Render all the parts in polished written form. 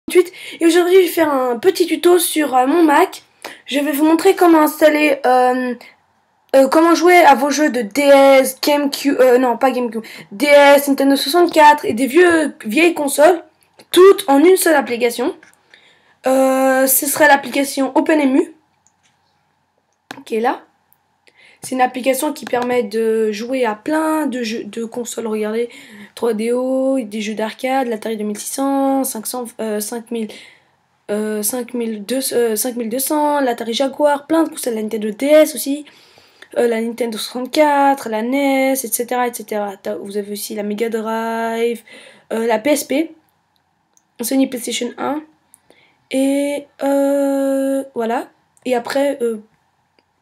Et aujourd'hui je vais faire un petit tuto sur mon Mac. Je vais vous montrer comment installer, comment jouer à vos jeux de DS, GameCube, non pas GameCube, DS, Nintendo 64 et des vieilles consoles, toutes en une seule application. Ce serait l'application OpenEMU, qui est là. C'est une application qui permet de jouer à plein de jeux de consoles. Regardez, 3DO, des jeux d'arcade, l'Atari 2600, 500, 5000. 5200, l'Atari Jaguar, plein de consoles, la Nintendo DS aussi, la Nintendo 64, la NES, etc. etc. Vous avez aussi la Mega Drive, la PSP, Sony PlayStation 1, et voilà. Et après,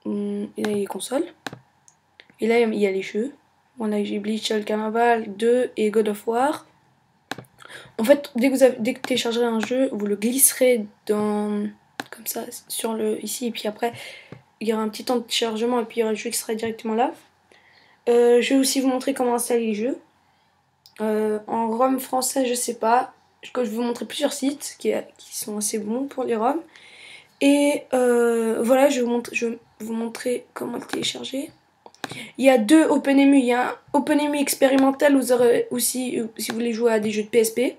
il y a les consoles, et là il y a les jeux. Bon, là j'ai Bleach, Carnaval 2 et God of War. En fait, dès que vous téléchargerez un jeu, vous le glisserez dans, comme ça, sur le ici, et puis après, il y aura un petit temps de chargement, et puis il y aura le jeu qui sera directement là. Je vais aussi vous montrer comment installer les jeux. En ROM français, je sais pas. Je vais vous montrer plusieurs sites qui sont assez bons pour les ROM. Et voilà, je vais vous montrer comment le télécharger. Il y a deux OpenEMU. Il y a un OpenEMU expérimental, vous aurez aussi, si vous voulez jouer à des jeux de PSP.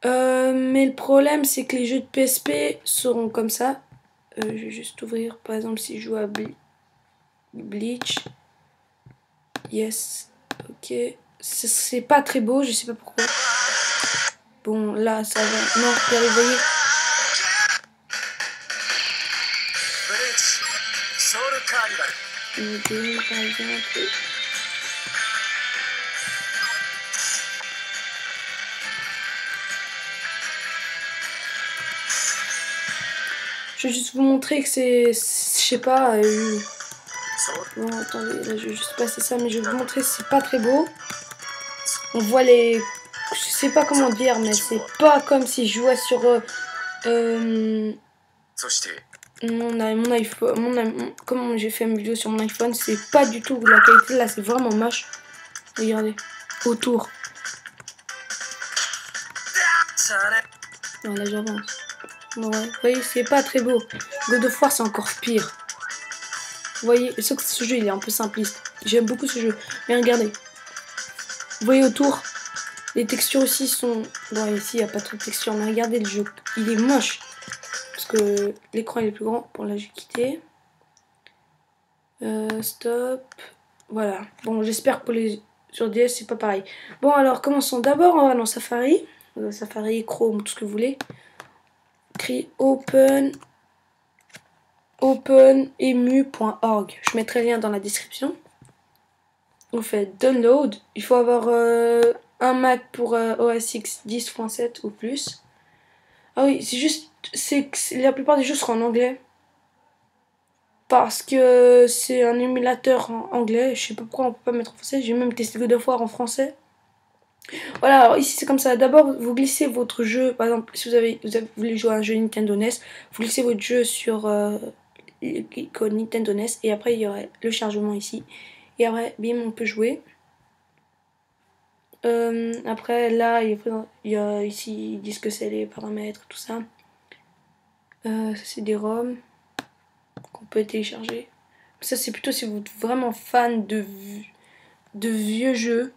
Mais le problème, c'est que les jeux de PSP seront comme ça. Je vais juste ouvrir, par exemple, si je joue à Bleach. Yes, ok. C'est pas très beau, je sais pas pourquoi. Bon, là, ça va. Non, regardez, vous voyez. Par exemple. Je vais juste vous montrer que c'est, je sais pas, bon, attendez, là je vais juste passer ça, mais je vais vous montrer, c'est pas très beau. On voit les, je sais pas comment dire, mais c'est pas comme si je jouais sur mon iPhone, comme j'ai fait une vidéo sur mon iPhone, c'est pas du tout la qualité, là c'est vraiment moche. Regardez, autour. Non, là j'avance. Ouais, vous voyez, c'est pas très beau. God of War, c'est encore pire. Vous voyez, sauf que ce jeu, il est un peu simpliste. J'aime beaucoup ce jeu. Mais regardez. Vous voyez autour, les textures aussi sont... Bon, ici, il n'y a pas trop de textures, mais regardez le jeu. Il est moche. Parce que l'écran, il est plus grand. Bon, là, j'ai quitté. Stop. Voilà. Bon, j'espère que pour les... sur DS, c'est pas pareil. Bon, alors, commençons. D'abord, on va dans Safari. Safari, Chrome, tout ce que vous voulez. Écrit openemu.org. Je mettrai le lien dans la description. Vous faites download. Il faut avoir un Mac pour OS X 10.7 ou plus. Ah oui, c'est juste, la plupart des jeux seront en anglais. Parce que c'est un émulateur en anglais. Je sais pas pourquoi on peut pas mettre en français. J'ai même testé God of War en français. Voilà, alors ici c'est comme ça. D'abord, vous glissez votre jeu. Par exemple, si vous voulez jouer à un jeu Nintendo NES, vous glissez votre jeu sur l'icône Nintendo NES. Et après, il y aurait le chargement ici. Et après, bim, on peut jouer. Après, là, il y a ici, ils disent que c'est les paramètres, tout ça. Ça, c'est des ROM qu'on peut télécharger. Ça, c'est plutôt si vous êtes vraiment fan de vieux jeux.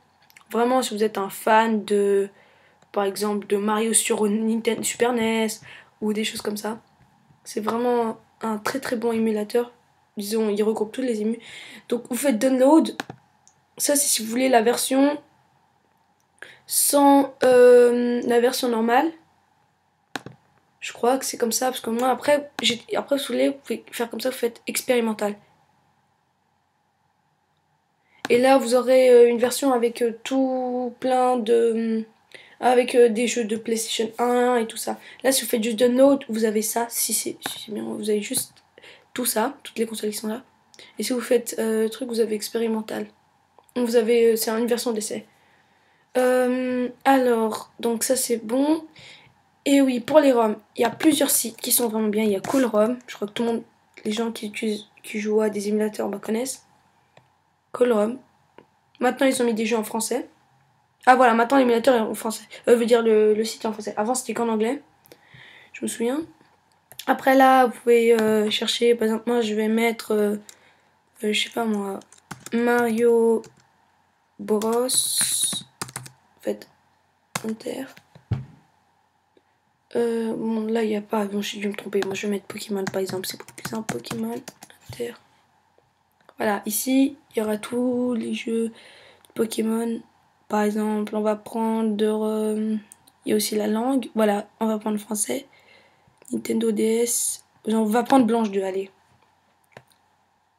Vraiment, si vous êtes un fan de, par exemple, de Mario sur Nintendo Super NES ou des choses comme ça. C'est vraiment un très très bon émulateur. Disons, il regroupe tous les émus. Donc, vous faites download. Ça, c'est si vous voulez la version sans la version normale. Je crois que c'est comme ça, parce que moi, après, si vous voulez, vous pouvez faire comme ça, vous faites expérimental. Et là, vous aurez une version avec tout plein de... avec des jeux de PlayStation 1 et tout ça. Là, si vous faites juste download, vous avez ça. Si c'est bien, vous avez juste tout ça, toutes les consoles qui sont là. Et si vous faites truc, vous avez expérimental. Vous avez, c'est une version d'essai. Alors, donc ça c'est bon. Et oui, pour les ROM, il y a plusieurs sites qui sont vraiment bien. Il y a CoolROM, je crois que tout le monde, les gens qui jouent à des émulateurs connaissent. CoolROM. Maintenant ils ont mis des jeux en français. Ah voilà, maintenant l'émulateur est en français. Veut dire le site est en français. Avant c'était qu'en anglais, je me souviens. Après là, vous pouvez chercher, par exemple moi je vais mettre, je sais pas moi, Mario Bros. En fait, Enter. Bon là il n'y a pas, bon j'ai dû me tromper, moi je vais mettre Pokémon par exemple, c'est beaucoup plus simple, Pokémon, Enter. Voilà, ici il y aura tous les jeux de Pokémon. Par exemple, on va prendre, il y a aussi la langue, voilà, on va prendre le français. Nintendo DS. On va prendre Blanche 2, allez.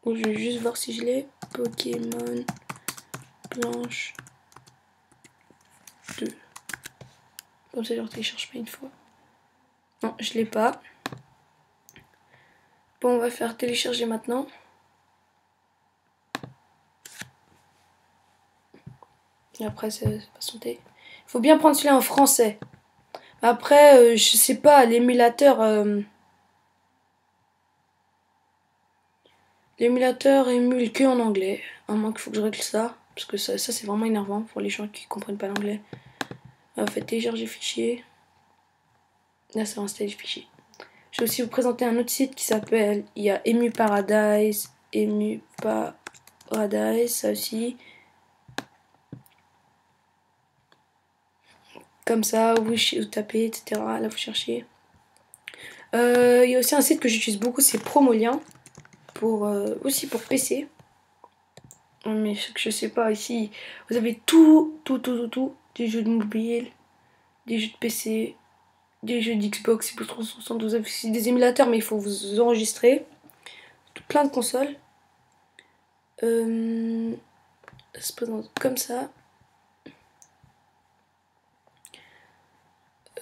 Donc, je vais juste voir si je l'ai. Pokémon Blanche 2. Comme ça, je ne télécharge pas une fois. Non, je l'ai pas. Bon, on va faire télécharger maintenant. Et après, ça va sauter. Il faut bien prendre celui-là en français. Après, je sais pas, l'émulateur... l'émulateur émule que en anglais. À moins qu'il faut que je règle ça. Parce que ça c'est vraiment énervant pour les gens qui comprennent pas l'anglais. On va faire télécharger fichier. Là, ça va installer le fichier. Je vais aussi vous présenter un autre site qui s'appelle, il y a Emu Paradise, ça aussi. Comme ça, vous tapez, etc. Là, vous cherchez. Il y a aussi un site que j'utilise beaucoup, c'est Promolien, aussi pour PC. Mais je sais pas, ici, vous avez tout. Des jeux de mobile, des jeux de PC, des jeux d'Xbox, c'est plus 360, vous avez aussi des émulateurs, mais il faut vous enregistrer. Plein de consoles. Ça se présente comme ça.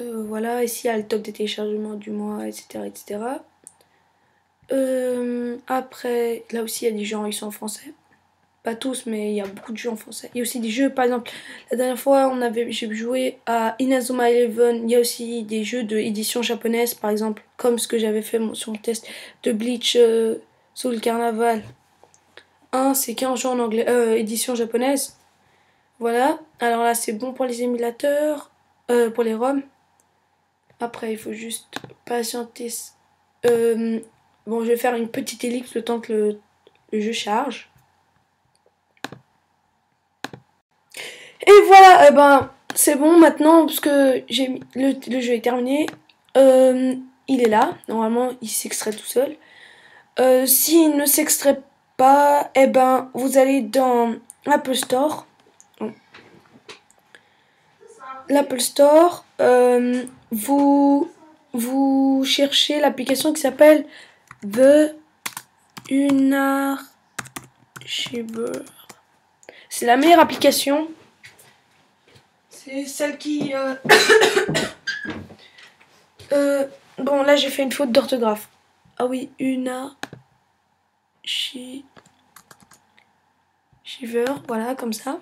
Voilà, ici il y a le top des téléchargements du mois, etc. etc. Après, là aussi il y a des jeux, ils sont en français. Pas tous, mais il y a beaucoup de jeux en français. Il y a aussi des jeux, par exemple, la dernière fois j'ai joué à Inazuma Eleven. Il y a aussi des jeux de édition japonaise, par exemple, comme ce que j'avais fait sur mon test de Bleach Soul Carnaval. C'est 15 jeux en anglais, édition japonaise. Voilà, alors là c'est bon pour les émulateurs, pour les ROM. Après il faut juste patienter. Bon, je vais faire une petite ellipse le temps que le jeu charge. Et voilà, c'est bon maintenant parce que le jeu est terminé. Il est là, normalement il s'extrait tout seul. S'il ne s'extrait pas, vous allez dans l'Apple Store. L'Apple Store, vous cherchez l'application qui s'appelle The Unarchiver. C'est la meilleure application. C'est celle qui... bon, là, j'ai fait une faute d'orthographe. Ah oui, Unarchiver. Voilà, comme ça.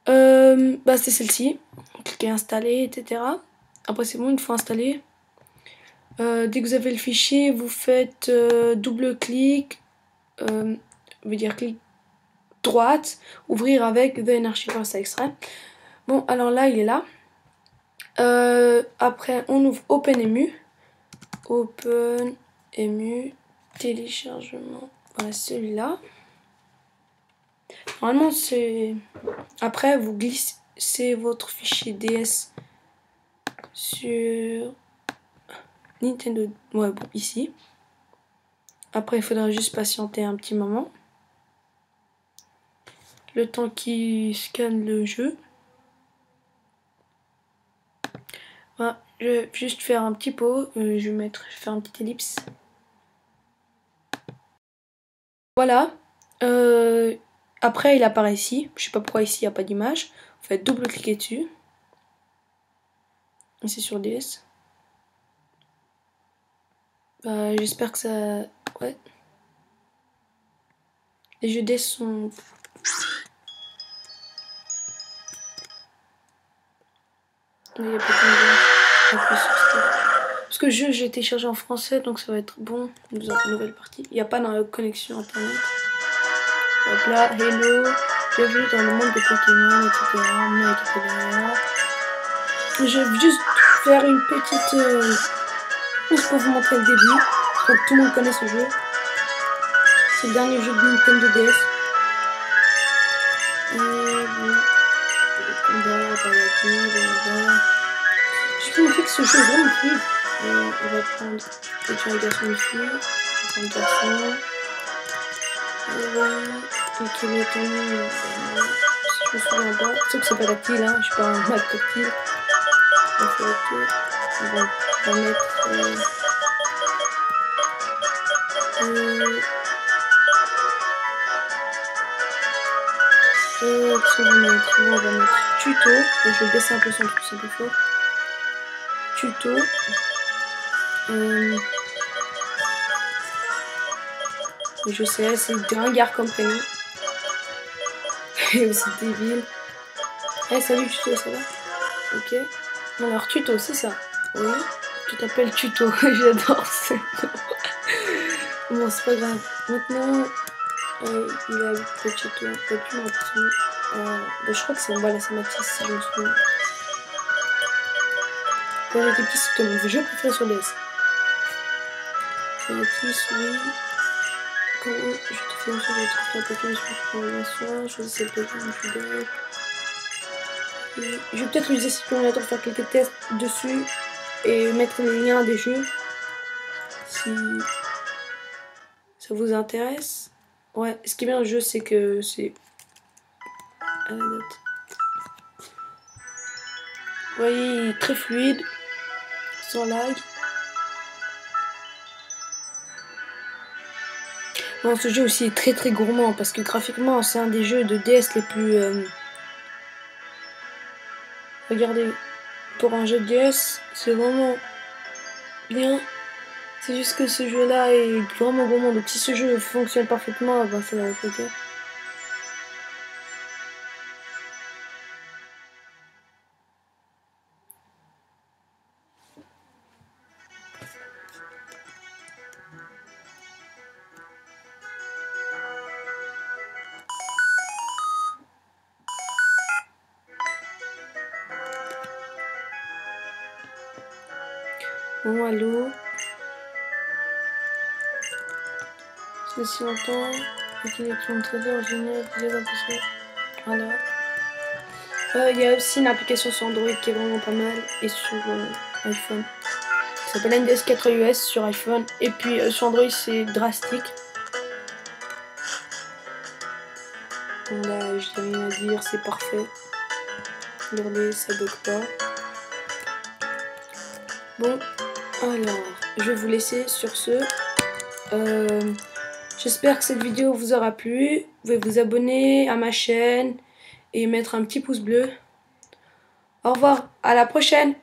C'est celle-ci. Cliquez installer, etc. Après, c'est bon, une fois installé. Dès que vous avez le fichier, vous faites double clic. Veut dire clic droite, ouvrir avec The Unarchiver, ça extrait. Bon, alors là, il est là. Après, on ouvre OpenEmu. OpenEmu, téléchargement. Voilà, celui-là. Normalement, c'est... Après, vous glissez votre fichier DS sur Nintendo. Ouais, bon, ici. Après, il faudra juste patienter un petit moment. Le temps qu'il scanne le jeu. Voilà, je vais juste faire un petit pot. Je vais faire une petite ellipse. Voilà. Après, il apparaît ici. Je sais pas pourquoi ici il n'y a pas d'image. Vous faites double-cliquer dessus. Et c'est sur DS. J'espère que ça... Ouais. Les jeux DS sont... Il y a pas de... Parce que le jeu, j'ai téléchargé en français, donc ça va être bon. Nous avons une nouvelle partie. Il n'y a pas dans la connexion internet. Hop là, hello. Bienvenue dans le monde des Pokémon, etc. Mon équipe est derrière. Je vais juste faire une petite... juste pour vous montrer le début. Je crois que tout le monde connaît ce jeu. C'est le dernier jeu de Nintendo DS. Et bon... Je peux montrer que ce jeu est vraiment fluide. On va prendre petit garçon une fille. On va prendre garçon. Et quel est ton nom? Si je me souviens pas. Sauf que c'est pas tactile, hein. Je suis pas un mode tactile. On va faire le tour. Bon, on va mettre... qu'est-ce qu'on va mettre? Bon, on va mettre tuto. Je vais baisser un peu son truc, c'est plus fort. Tuto. Je sais, c'est gringard comme prénom. Et aussi débile. Eh, salut tuto, ça va? Ok. Alors, tuto, c'est ça. Oui. Tu t'appelles tuto. J'adore ça. Bon, c'est pas grave. Maintenant, il a le tuto. Je crois que c'est voilà, c'est Mathis, si je me souviens. Quand j'étais petit, c'était mon jeu préféré sur DS. Mathis, oui. Comment je te fais une chose, je trouve ta Pokémon, je prends bien soin, choisissez le Pokémon, je suis derrière. Je vais peut-être utiliser ce simulateur pour faire quelques tests dessus et mettre les liens des jeux si ça vous intéresse. Ouais, ce qui est bien dans le jeu, c'est que c'est à la note. Vous voyez, il est très fluide, sans lag. Bon, ce jeu aussi est très très gourmand parce que graphiquement, c'est un des jeux de DS les plus... Regardez, pour un jeu de DS, c'est vraiment bien. C'est juste que ce jeu-là est vraiment gourmand. Donc si ce jeu fonctionne parfaitement, ben ça va être ok. Bon, allô. Ceci entend. Ok, électron trésor, génial, vous êtes impressionné. Voilà. Il y a aussi une application sur Android qui est vraiment pas mal et sur iPhone. Ça s'appelle NDS 4 US sur iPhone et puis sur Android c'est drastique. Bon là j'ai rien à dire, c'est parfait. Regardez, ça bug pas. Bon, alors je vais vous laisser sur ce. J'espère que cette vidéo vous aura plu. Vous pouvez vous abonner à ma chaîne et mettre un petit pouce bleu. Au revoir, à la prochaine!